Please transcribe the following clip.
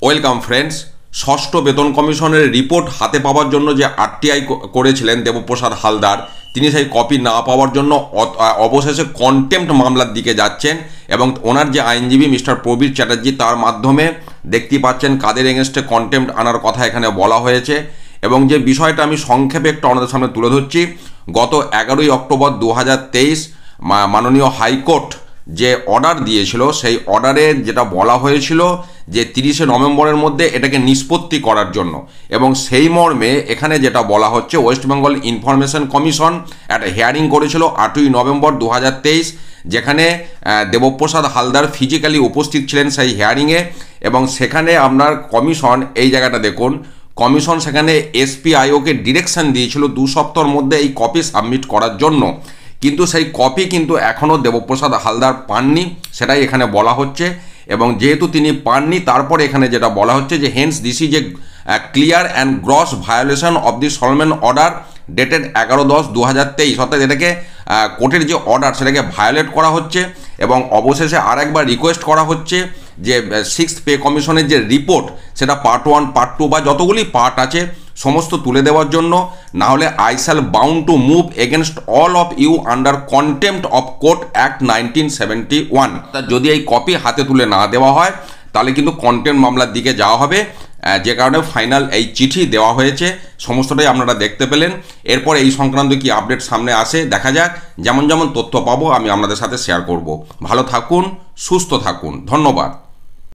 Welcome friends. ষষ্ঠ বেতন কমিশনের রিপোর্ট হাতে পাওয়ার জন্য যে আরটিআই করেছিলেন দেবপ্রসাদ হালদার, তিনি সেই কপি না পাওয়ার জন্য অবশেষে কন্টেম্প্ট মামলার দিকে যাচ্ছেন এবং ওনার যে আইনজীবী মিস্টার প্রবীর চ্যাটার্জি, তার মাধ্যমে দেখতে পাচ্ছেন কাদের এগেনস্টে কন্টেম্প্ট আনার কথা এখানে বলা হয়েছে। এবং যে বিষয়টা আমি সংক্ষেপে একটু আমাদের সামনে তুলে ধরছি, গত 11ই অক্টোবর 2023 মাননীয় হাইকোর্ট যে অর্ডার দিয়েছিল, সেই অর্ডারে যেটা বলা হয়েছিল যে 30শে নভেম্বরের মধ্যে এটাকে নিষ্পত্তি করার জন্য, এবং সেই মর্মে এখানে যেটা বলা হচ্ছে, ওয়েস্ট বেঙ্গল ইনফরমেশন কমিশন একটা হিয়ারিং করেছিল 8ই নভেম্বর 2023, যেখানে দেবপ্রসাদ হালদার ফিজিক্যালি উপস্থিত ছিলেন সেই হিয়ারিংয়ে। এবং সেখানে আপনার কমিশন, এই জায়গাটা দেখুন, কমিশন সেখানে এসপিআইওকে ডিরেকশন দিয়েছিল 2 সপ্তাহের মধ্যে এই কপি সাবমিট করার জন্য, কিন্তু সেই কপি কিন্তু এখনও দেবপ্রসাদ হালদার পাননি, সেটাই এখানে বলা হচ্ছে। এবং যেহেতু তিনি পাননি, তারপরে এখানে যেটা বলা হচ্ছে যে hence this is a clear and gross violation of the solemn order dated 11/10/2023, অর্থাৎ এটাকে কোর্টের যে অর্ডার সেটাকে ভায়োলেট করা হচ্ছে। এবং অবশেষে আরেকবার রিকোয়েস্ট করা হচ্ছে যে 6th পে কমিশনের যে রিপোর্ট, সেটা পার্ট 1 পার্ট 2 বা যতগুলি পার্ট আছে সমস্ত তুলে দেওয়ার জন্য, না হলে I shall bound to move against all of you under contempt of court act 1971। যদি এই কপি হাতে তুলে না দেওয়া হয় তাহলে কিন্তু কন্টেম্প্ট মামলার দিকে যাওয়া হবে, যে কারণে ফাইনাল এই চিঠি দেওয়া হয়েছে। সমস্তটাই আপনারা দেখতে পেলেন। এরপর এই সংক্রান্ত কি আপডেট সামনে আসে দেখা যাক। যেমন যেমন তথ্য পাবো আমি আপনাদের সাথে শেয়ার করব। ভালো থাকুন, সুস্থ থাকুন, ধন্যবাদ।